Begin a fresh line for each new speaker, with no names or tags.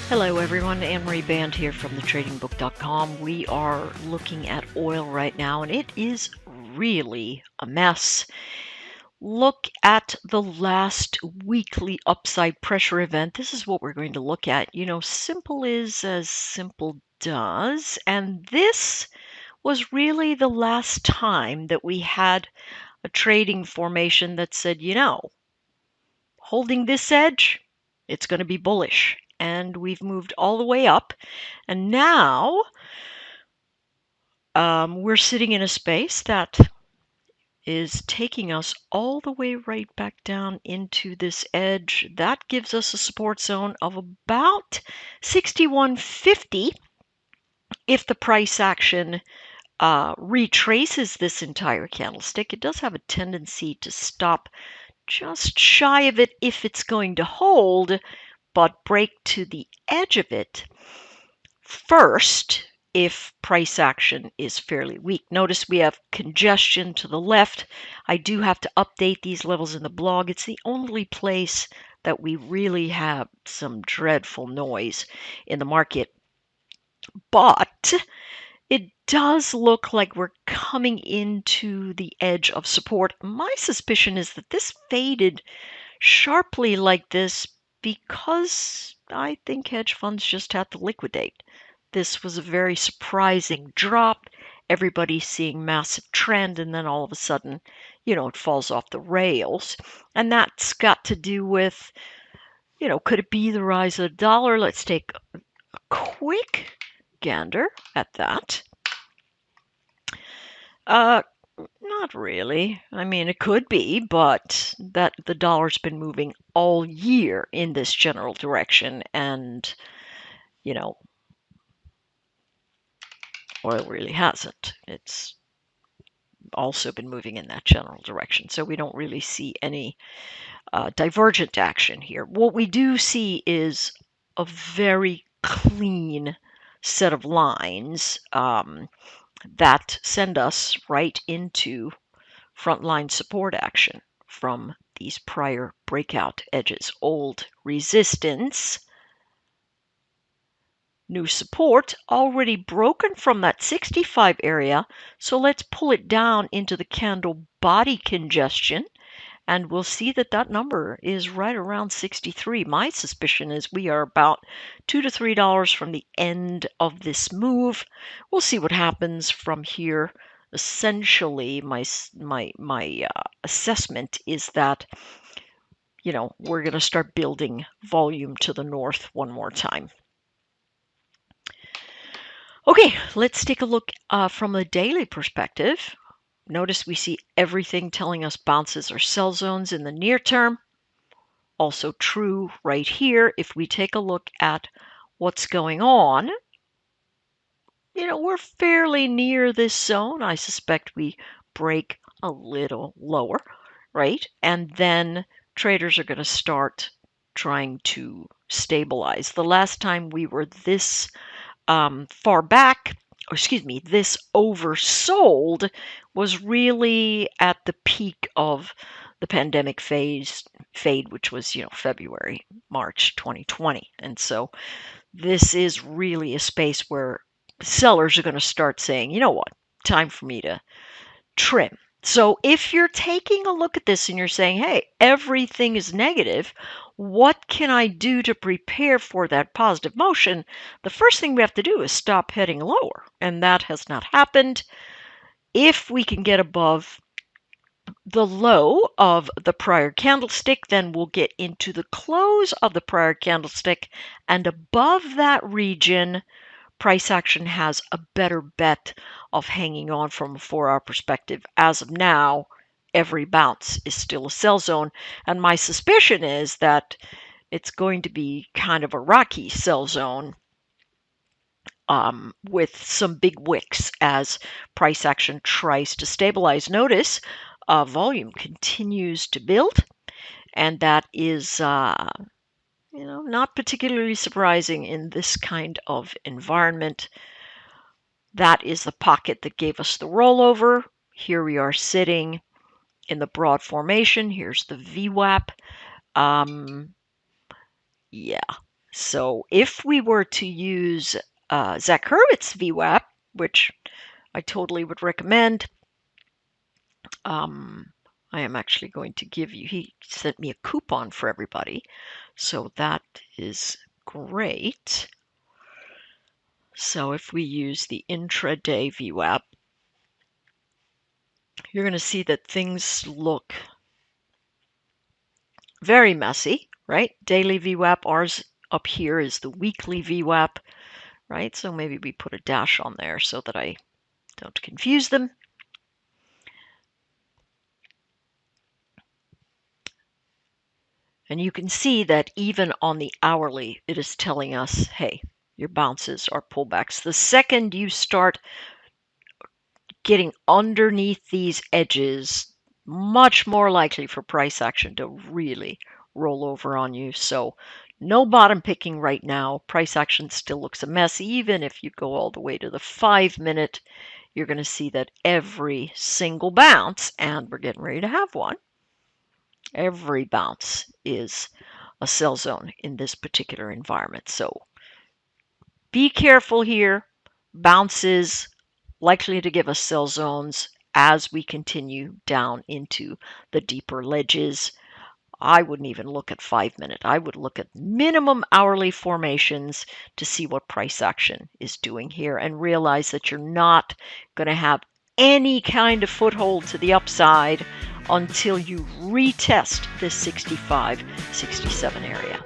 Hello everyone, Anne-Marie Band here from thetradingbook.com. We are looking at oil right now and it is really a mess. Look at the last weekly upside pressure event. This is what we're going to look at. You know, simple is as simple does. And this was really the last time that we had a trading formation that said, holding this edge, it's going to be bullish. And we've moved all the way up. And now we're sitting in a space that is taking us all the way right back down into this edge. That gives us a support zone of about 61.50 if the price action retraces this entire candlestick. It does have a tendency to stop just shy of it if it's going to hold, but break to the edge of it first if price action is fairly weak. Notice we have congestion to the left. I do have to update these levels in the blog. It's the only place that we really have some dreadful noise in the market. But it does look like we're coming into the edge of support. My suspicion is that this faded sharply like this because I think hedge funds just had to liquidate. This was a very surprising drop. Everybody's seeing massive trend, and then all of a sudden, it falls off the rails. And that's got to do with, could it be the rise of the dollar? Let's take a quick gander at that. Not really. I mean, it could be, but that the dollar's been moving all year in this general direction, and oil really hasn't. It's also been moving in that general direction, so we don't really see any divergent action here. What we do see is a very clean set of lines that send us right into frontline support action from these prior breakout edges. Old resistance, new support, already broken from that 65 area. So let's pull it down into the candle body congestion. And we'll see that that number is right around 63. My suspicion is we are about $2 to $3 from the end of this move. We'll see what happens from here. Essentially, my assessment is that we're going to start building volume to the north one more time. Okay, let's take a look from a daily perspective. Notice we see everything telling us bounces or sell zones in the near term. Also true right here. If we take a look at what's going on, we're fairly near this zone. I suspect we break a little lower, right? And then traders are going to start trying to stabilize. The last time we were this far back, this oversold was really at the peak of the pandemic fade, which was, February, March 2020. And so this is really a space where sellers are going to start saying, you know what, time for me to trim. So if you're taking a look at this and you're saying, hey, everything is negative, what can I do to prepare for that positive motion? The first thing we have to do is stop heading lower, and that has not happened. If we can get above the low of the prior candlestick, then we'll get into the close of the prior candlestick, and above that region, price action has a better bet of hanging on from a 4-hour perspective. As of now, every bounce is still a sell zone, and my suspicion is that it's going to be kind of a rocky sell zone with some big wicks as price action tries to stabilize. Notice volume continues to build, and that is not particularly surprising in this kind of environment. That is the pocket that gave us the rollover. Here we are sitting in the broad formation. Here's the VWAP. Yeah, So if we were to use Zach Hurwitz's VWAP, which I totally would recommend, I am actually going to give you, he sent me a coupon for everybody, so that is great. So if we use the intraday VWAP, you're going to see that things look very messy, right? Daily VWAP, ours up here is the weekly VWAP, right? So maybe we put a dash on there so that I don't confuse them. And you can see that even on the hourly, it is telling us, hey, your bounces are pullbacks. The second you start getting underneath these edges, much more likely for price action to really roll over on you. So no bottom picking right now. Price action still looks a mess. Even if you go all the way to the 5-minute, you're going to see that every single bounce, and we're getting ready to have one, every bounce is a sell zone in this particular environment. So be careful here. Bounces likely to give us sell zones as we continue down into the deeper ledges. I wouldn't even look at 5-minute. I would look at minimum hourly formations to see what price action is doing here and realize that you're not going to have any kind of foothold to the upside until you retest this 65, 67 area.